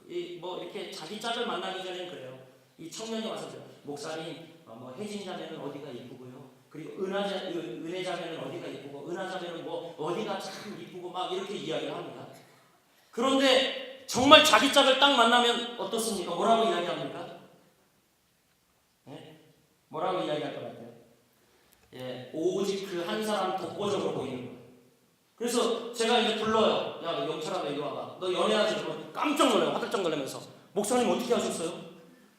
이렇게 자기 짝을 만나기 전에는 그래요. 이 청년이 와서 그래요. 목사님, 혜진자매는 어디가 이쁘고요. 그리고 은혜자매는 어디가 이쁘고, 은하자매는 어디가 참 이쁘고 막 이렇게 이야기를 합니다. 그런데 정말 자기 짝을 딱 만나면 어떻습니까? 뭐라고 이야기합니까? 예? 뭐라고 이야기할 것 같아요? 예, 오직 그 한 사람 독보적으로 보이는 거예요. 그래서 제가 이제 불러요. 야, 영철아, 너 이리 와봐. 너 연애하지? 그러면 깜짝 놀라요. 화들짝 놀라면서. 목사님 어떻게 하셨어요?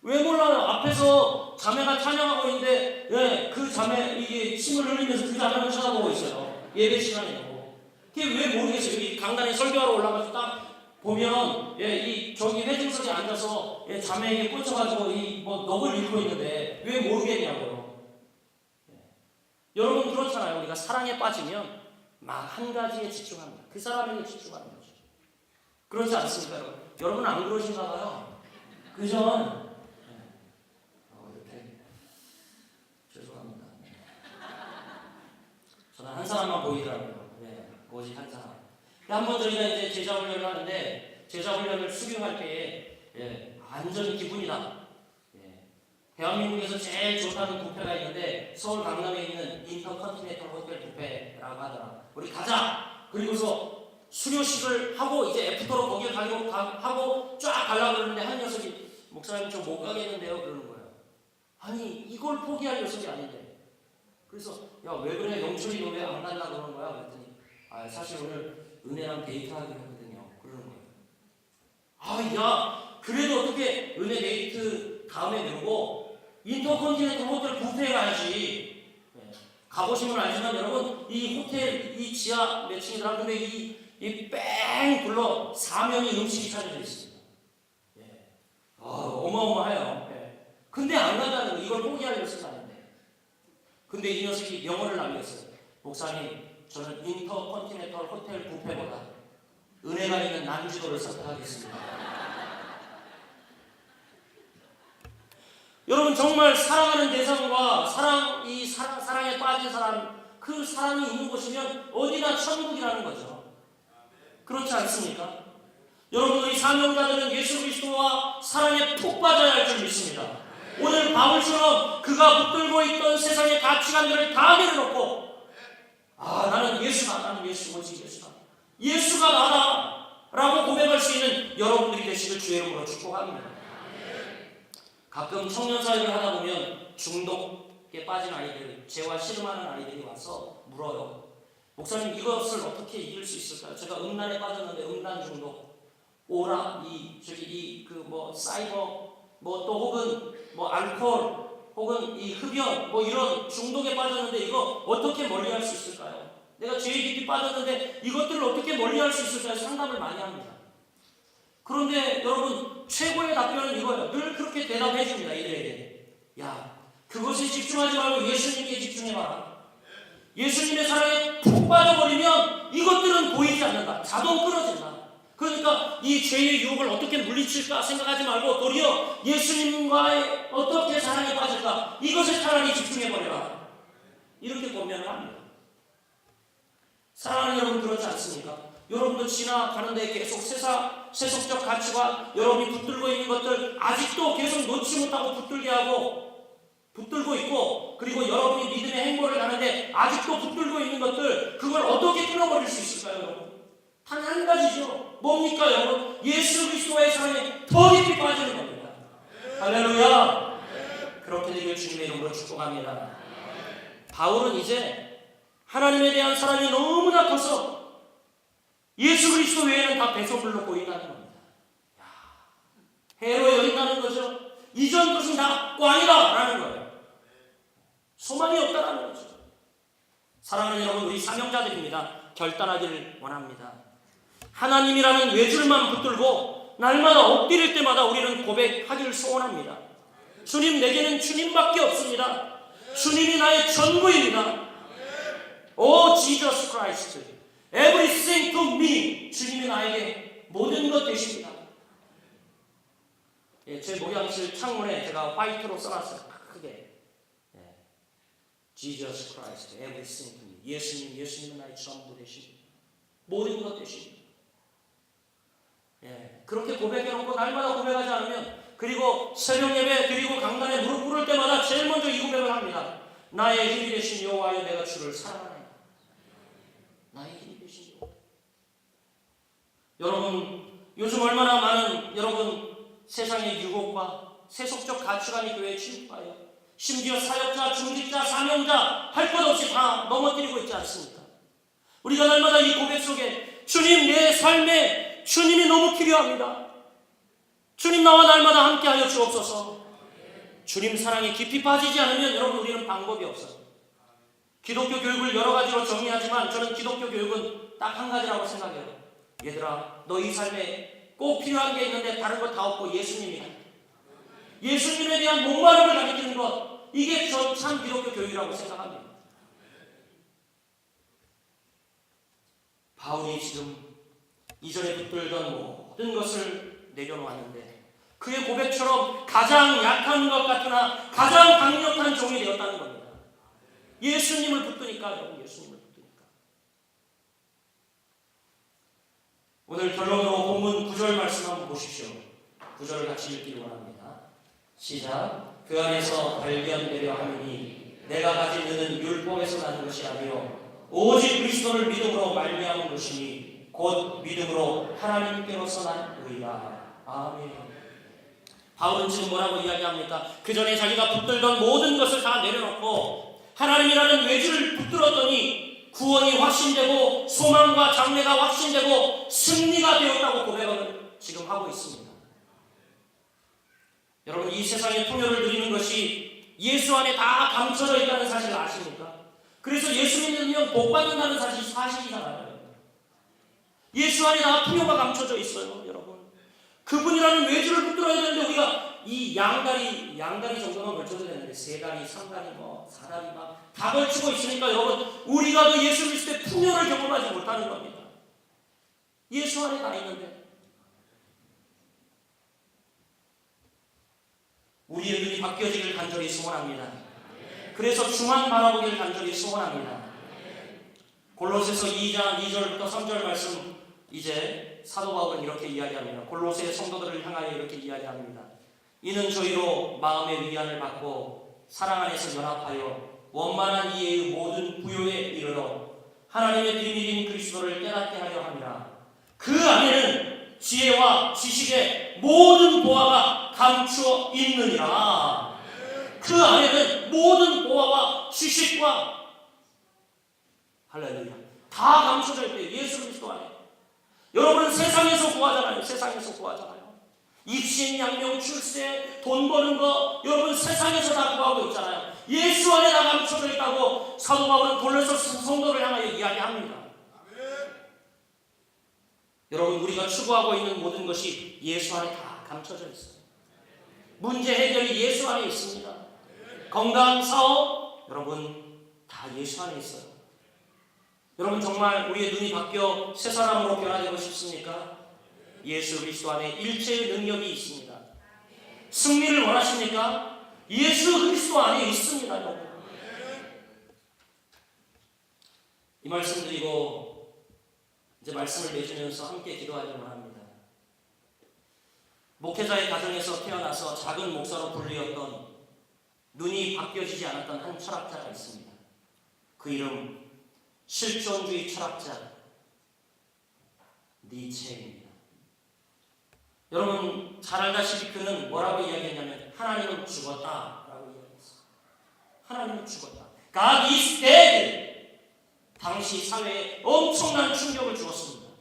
왜 몰라요? 앞에서 자매가 찬양하고 있는데, 예, 그 자매, 이게 침을 흘리면서 그 자매를 쳐다보고 있어요. 예배 시간이고. 그게 왜 모르겠어요. 이 강단에 설교하러 올라가서 딱 보면, 예, 이 저기 회중석에 앉아서, 예, 자매에게 꽂혀가지고 이 뭐 넋을 잃고 있는데 왜 모르겠냐고요. 예. 여러분 그렇잖아요. 우리가 사랑에 빠지면 막 한 가지에 집중합니다. 그 사람에게 집중하는 거죠. 그렇지 않습니까, 여러분? 여러분 안 그러신가 봐요. 그죠? 이렇게 죄송합니다. 저는 한 사람만 보이더라고요. 네, 오직 한 사람. 한번 저희가 이제 제자 훈련을 하는데 제자 훈련을 수료할 때에 예, 완전히 기분이다. 예, 대한민국에서 제일 좋다는 뷔페가 있는데 서울 강남에 있는 인터컨티넨탈 호텔 뷔페라고 하더라. 우리 가자. 그리고서 수료식을 하고 이제 애프터로 거기에 가려고 하고 쫙 가려고 그러는데 한 녀석이 목사님 저 못 가겠는데요 그러는 거예요. 아니 이걸 포기할 녀석이 아닌데. 그래서 야 왜 그래 영철이 너 왜 안 간다 그러는 거야 그랬더니 아 사실 오늘 은혜랑 데이트하기로 했거든요 그러는 거예요. 아 야 그래도 어떻게 은혜 데이트 다음에 미루고 인터컨티넨탈 호텔 뷔페에 가야지. 네. 가보시면 알지만 여러분 이 호텔 이 지하 몇 층이더라 근데 이뺑 둘러 사면이 음식이 차려져 있습니다. 예. 어마어마해요. 예. 근데 안 간다는 거 이걸 포기할 녀석은 아닌데. 근데 이 녀석이 영어를 남겼어요. 목사님 저는 인터컨티넨탈 호텔 뷔페보다 은혜가 있는 난지도를 선택하겠습니다. 여러분 정말 사랑하는 대상과 사랑에 빠진 사람 그 사람이 있는 곳이면 어디나 천국이라는 거죠. 그렇지 않습니까? 여러분 우리 사명자들은 예수 그리스도와 사랑에 푹 빠져야 할 줄 믿습니다. 오늘 바울처럼 그가 붙들고 있던 세상의 가치관들을 다 내려놓고 나는 예수 오직 예수다. 예수가 나다 라고 고백할 수 있는 여러분들이 되시길 주의 이름으로 축복합니다. 가끔 청년 사역을 하다 보면 중독에 빠진 아이들, 죄와 씨름하는 아이들이 와서 물어요. 목사님 이것을 어떻게 이길 수 있을까요? 제가 음란에 빠졌는데 음란 중독, 오라, 사이버, 또 혹은 알코올, 혹은 이 흡연, 이런 중독에 빠졌는데 이거 어떻게 멀리할 수 있을까요? 내가 죄에 깊이 빠졌는데 이것들을 어떻게 멀리할 수 있을까요? 상담을 많이 합니다. 그런데 여러분 최고의 답변은 이거예요. 늘 그렇게 대답해 줍니다. 이들에게. 야, 그것에 집중하지 말고 예수님께 집중해봐라. 예수님의 사랑에 푹 빠져버리면 이것들은 보이지 않는다. 자동 끊어진다. 그러니까 이 죄의 유혹을 어떻게 물리칠까 생각하지 말고 도리어 예수님과의 어떻게 사랑에 빠질까 이것에 차라리 집중해버려라. 이렇게 권면을 합니다. 사랑하는 여러분 그렇지 않습니까? 여러분도 지나가는데 계속 세속적 가치관 여러분이 붙들고 있는 것들 아직도 계속 놓지 못하고 붙들고 있고 그리고 여러분이 믿음의 행보를 가는데 아직도 붙들고 있는 것들 그걸 어떻게 끊어버릴 수 있을까요 여러분? 단 한 가지죠. 뭡니까 여러분? 예수 그리스도의 사랑에 더 깊이 빠지는 겁니다. 할렐루야. 그렇게 되길 주님의 이름으로 축복합니다. 바울은 이제 하나님에 대한 사랑이 너무나 커서 예수 그리스도 외에는 다 배설물로 보인다는 겁니다. 해로 여긴다는 거죠. 이전 것은 다 꽝이다 라는 거예요. 소망이 없다라는 거죠. 사랑하는 여러분 우리 사명자들입니다. 결단하기를 원합니다. 하나님이라는 외줄만 붙들고 날마다 엎드릴 때마다 우리는 고백하기를 소원합니다. 주님 내게는 주님밖에 없습니다. 주님이 나의 전부입니다. 오 Jesus Christ Everything to me 주님이 나에게 모든 것 되십니다. 제 목양실 창문에 제가 화이트로 써놨어요. 크게 Jesus Christ Everything to me 예수님은 나의 전부 되십니다. 모든 것 되십니다. 그렇게 고백해놓고 날마다 고백하지 않으면 그리고 새벽 예배 드리고 강단에 무릎 꿇을 때마다 제일 먼저 이 고백을 합니다. 나의 힘이 되신 여호와여 내가 주를 사랑하나이다. 나의 힘이 되신 여호와. 여러분 요즘 얼마나 많은 여러분 세상의 유혹과 세속적 가치관이 교회에 침투하여 심지어 사역자, 중직자, 사명자 할 것 없이 다 넘어뜨리고 있지 않습니까? 우리가 날마다 이 고백 속에 주님, 내 삶에 주님이 너무 필요합니다. 주님, 나와 날마다 함께하여 주옵소서. 주님 사랑에 깊이 빠지지 않으면 여러분 우리는 방법이 없어요. 기독교 교육을 여러 가지로 정의하지만 저는 기독교 교육은 딱 한 가지라고 생각해요. 얘들아, 너희 삶에 꼭 필요한 게 있는데 다른 거 다 없고 예수님이다. 예수님에 대한 목마름을 가리키는 것, 이게 전 참 기독교 교육이라고 생각합니다. 바울이 지금 이전에 붙들던 모든 것을 내려놓았는데 그의 고백처럼 가장 약한 것 같으나 가장 강력한 종이 되었다는 겁니다. 예수님을 붙드니까, 여러분, 예수님을 붙드니까. 오늘 결론으로 본문 9절 말씀 한번 보십시오. 9절을 같이 읽기를 원합니다. 시작. 그 안에서 발견되려 하느니 내가 가진 은은 율법에서 나는 것이 아니요 오직 그리스도를 믿음으로 말미암은 것이니 곧 믿음으로 하나님께로서 난 의라. 아멘. 바울은 지금 뭐라고 이야기합니까? 그 전에 자기가 붙들던 모든 것을 다 내려놓고 하나님이라는 외주를 붙들었더니 구원이 확신되고 소망과 장래가 확신되고 승리가 되었다고 고백을 지금 하고 있습니다. 여러분, 이 세상의 풍요를 누리는 것이 예수 안에 다 감춰져 있다는 사실을 아십니까? 그래서 예수 믿으면 복 받는다는 사실이잖아요. 예수 안에 다 풍요가 감춰져 있어요, 여러분. 그분이라는 외주를 붙들어야 되는데 우리가 이 양다리 정도만 걸쳐도 되는데 3다리, 3다리, 4다리 막 다 걸치고 있으니까 여러분 우리가 그 예수 그리스도의 풍요를 경험하지 못하는 겁니다. 예수 안에 다 있는데 우리의 눈이 바뀌어지길 간절히 소원합니다. 그래서 주만 바라보길 간절히 소원합니다. 골로새서 2장 2절부터 3절 말씀 이제 사도 바울은 이렇게 이야기합니다. 골로새 성도들을 향하여 이렇게 이야기합니다. 이는 저희로 마음의 위안을 받고 사랑 안에서 연합하여 원만한 이해의 모든 부요에 이르러 하나님의 비밀인 그리스도를 깨닫게 하려 함이라. 그 안에는 지혜와 지식의 모든 보화가 감추어 있느니라. 그 안에는 모든 보화와 지식과 할렐루야 다 감춰져 있대요. 예수 그리스도 안에. 여러분은 세상에서 구하잖아요. 세상에서 구하잖아요. 입신, 양명, 출세, 돈 버는 거 여러분 세상에서 다 구하고 있잖아요. 예수 안에 다 감춰져 있다고 사도 바울은 골로새 성도를 향하여 이야기합니다. 여러분, 우리가 추구하고 있는 모든 것이 예수 안에 다 감춰져 있어요. 문제 해결이 예수 안에 있습니다. 건강, 사업, 여러분 다 예수 안에 있어요. 여러분 정말 우리의 눈이 바뀌어 새 사람으로 변화되고 싶습니까? 예수 그리스도 안에 일체의 능력이 있습니다. 승리를 원하십니까? 예수 그리스도 안에 있습니다. 여러분. 이 말씀 드리고 이제 말씀을 맺으면서 함께 기도하기를 원합니다. 목회자의 가정에서 태어나서 작은 목사로 불리었던 눈이 바뀌어지지 않았던 한 철학자가 있습니다. 그 이름 실존주의 철학자 니체입니다. 여러분 잘 알다시피 그는 뭐라고 이야기했냐면 하나님은 죽었다라고 이야기했어요. 하나님은 죽었다. God is dead. 당시 사회에 엄청난 충격을 주었습니다.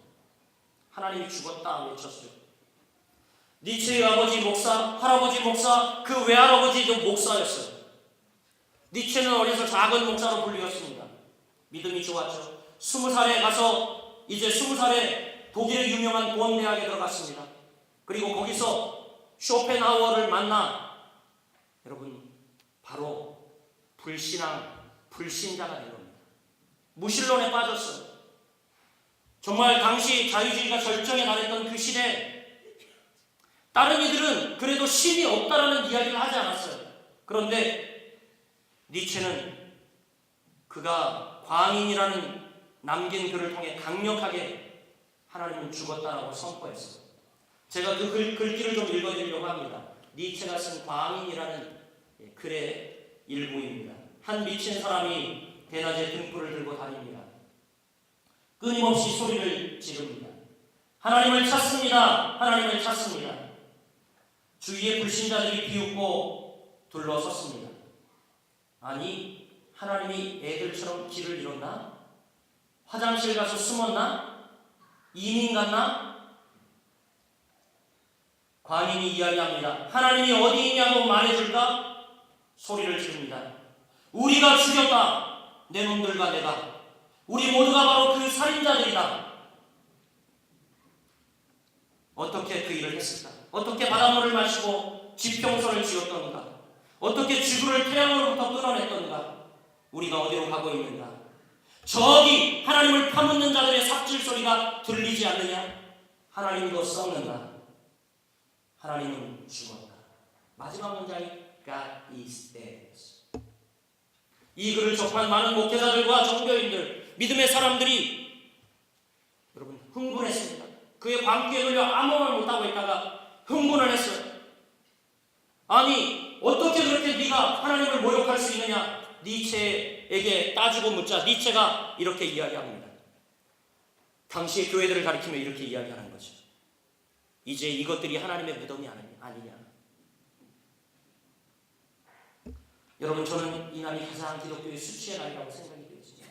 하나님이 죽었다 외쳤어요. 니체의 아버지 목사, 할아버지 목사, 그 외할아버지도 목사였어요. 니체는 어려서 작은 목사로 불리었습니다. 믿음이 좋았죠. 20살에 가서 이제 20살에 독일의 유명한 본 대학에 들어갔습니다. 그리고 거기서 쇼펜하우어를 만나 여러분 바로 불신자가 된 겁니다. 무신론에 빠졌어요. 정말 당시 자유주의가 절정에 달했던 그 시대 다른 이들은 그래도 신이 없다라는 이야기를 하지 않았어요. 그런데 니체는 그가 광인이라는 남긴 글을 통해 강력하게 하나님은 죽었다라고 선포했어요. 제가 그 글귀를 좀 읽어드리려고 합니다. 니체가 쓴 광인이라는 글의 일부입니다. 한 미친 사람이 대낮에 등불을 들고 다닙니다. 끊임없이 소리를 지릅니다. 하나님을 찾습니다. 하나님을 찾습니다. 주위의 불신자들이 비웃고 둘러섰습니다. 아니, 하나님이 애들처럼 길을 잃었나? 화장실 가서 숨었나? 이민 갔나? 관인이 이야기합니다. 하나님이 어디 있냐고 말해줄까? 소리를 지릅니다. 우리가 죽였다. 내 놈들과 내가. 우리 모두가 바로 그 살인자들이다. 어떻게 그 일을 했을까? 어떻게 바닷물을 마시고 지평선을 지었던가? 어떻게 지구를 태양으로부터 끊어냈던가? 우리가 어디로 가고 있는가? 저기 하나님을 파묻는 자들의 삽질 소리가 들리지 않느냐? 하나님도 썩는다. 하나님은 죽었다. 마지막 문장이 God is dead. 이 글을 접한 많은 목회자들과 종교인들, 믿음의 사람들이 여러분 흥분했습니다. 그의 광기에 눌려 아무 말 못하고 있다가 흥분을 했어요. 아니, 어떻게 그렇게 네가 하나님을 모욕할 수 있느냐? 니체에게 따지고 묻자 니체가 이렇게 이야기합니다. 당시의 교회들을 가리키며 이렇게 이야기하는 거죠. 이제 이것들이 하나님의 무덤이 아니냐? 여러분, 저는 이 날이 가장 기독교의 수치의 날이라고 생각이 되어집니다.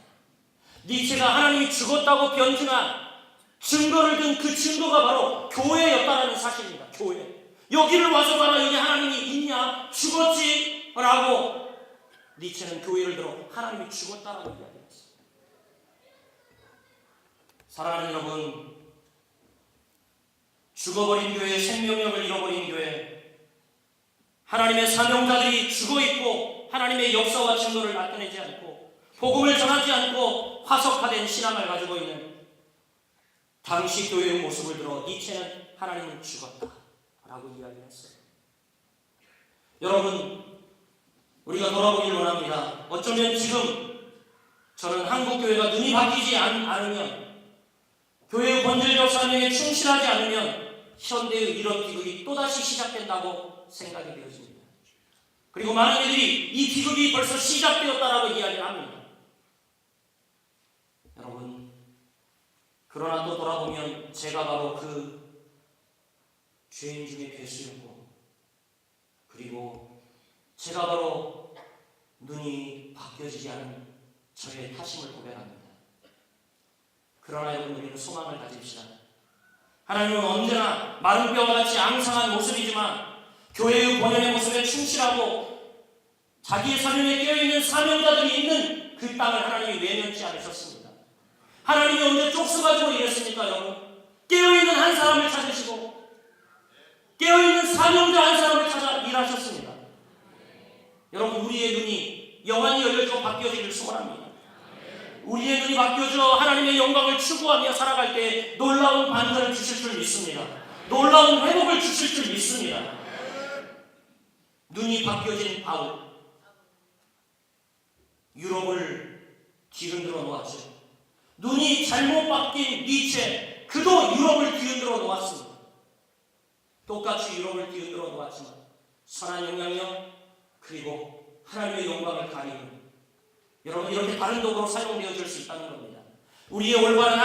니체가 하나님이 죽었다고 변증한 증거를 든 그 증거가 바로 교회였다라는 사실입니다. 교회. 여기를 와서 봐라, 여기 하나님이 있냐? 죽었지? 라고 니체는 교회를 들어 하나님이 죽었다라고 이야기했어요. 사랑하는 여러분, 죽어버린 교회, 생명력을 잃어버린 교회, 하나님의 사명자들이 죽어있고 하나님의 역사와 증거를 나타내지 않고 복음을 전하지 않고 화석화된 신앙을 가지고 있는 당시 교회의 모습을 들어 니체는 하나님은 죽었다라고 이야기했어요. 여러분, 우리가 돌아보길 원합니다. 어쩌면 지금 저는 한국교회가 눈이 바뀌지 않으면, 교회의 본질적 사명에 충실하지 않으면 현대의 이런 비극이 또다시 시작된다고 생각이 되어집니다. 그리고 많은 이들이 이 비극이 벌써 시작되었다라고 이야기를 합니다. 여러분, 그러나 또 돌아보면 제가 바로 그 죄인 중에 괴수였고, 그리고 제가 바로 눈이 바뀌어지지 않은 저의 탓임을 고백합니다. 그러나 여러분, 우리는 소망을 가집시다. 하나님은 언제나 마른 뼈와 같이 앙상한 모습이지만 교회의 본연의 모습에 충실하고 자기의 사명에 깨어있는 사명자들이 있는 그 땅을 하나님이 외면치 않으셨습니다. 하나님이 언제 쪽수가지고 이랬습니까, 여러분? 깨어있는 한 사람을 찾으시고 깨어있는 사명자 한 사람을 찾아 일하셨습니다. 여러분, 우리의 눈이 영원히 열려져 바뀌어지길 소원합니다. 우리의 눈이 바뀌어져 하나님의 영광을 추구하며 살아갈 때 놀라운 반전을 주실 줄 믿습니다. 놀라운 회복을 주실 줄 믿습니다. 눈이 바뀌어진 바울, 유럽을 뒤흔들어 놓았죠. 눈이 잘못 바뀐 니체, 그도 유럽을 뒤흔들어 놓았습니다. 똑같이 유럽을 뒤흔들어 놓았지만 선한 영향력, 그리고 하나님의 영광을 가리는, 여러분, 이렇게 다른 도구로 사용되어질 수 있다는 겁니다. 우리의 올바른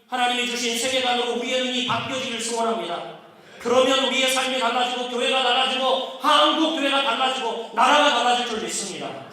하나님이 주신 세계관으로 우리의 눈이 바뀌어지길 소원합니다. 그러면 우리의 삶이 달라지고 교회가 달라지고 한국 교회가 달라지고 나라가 달라질 줄 믿습니다.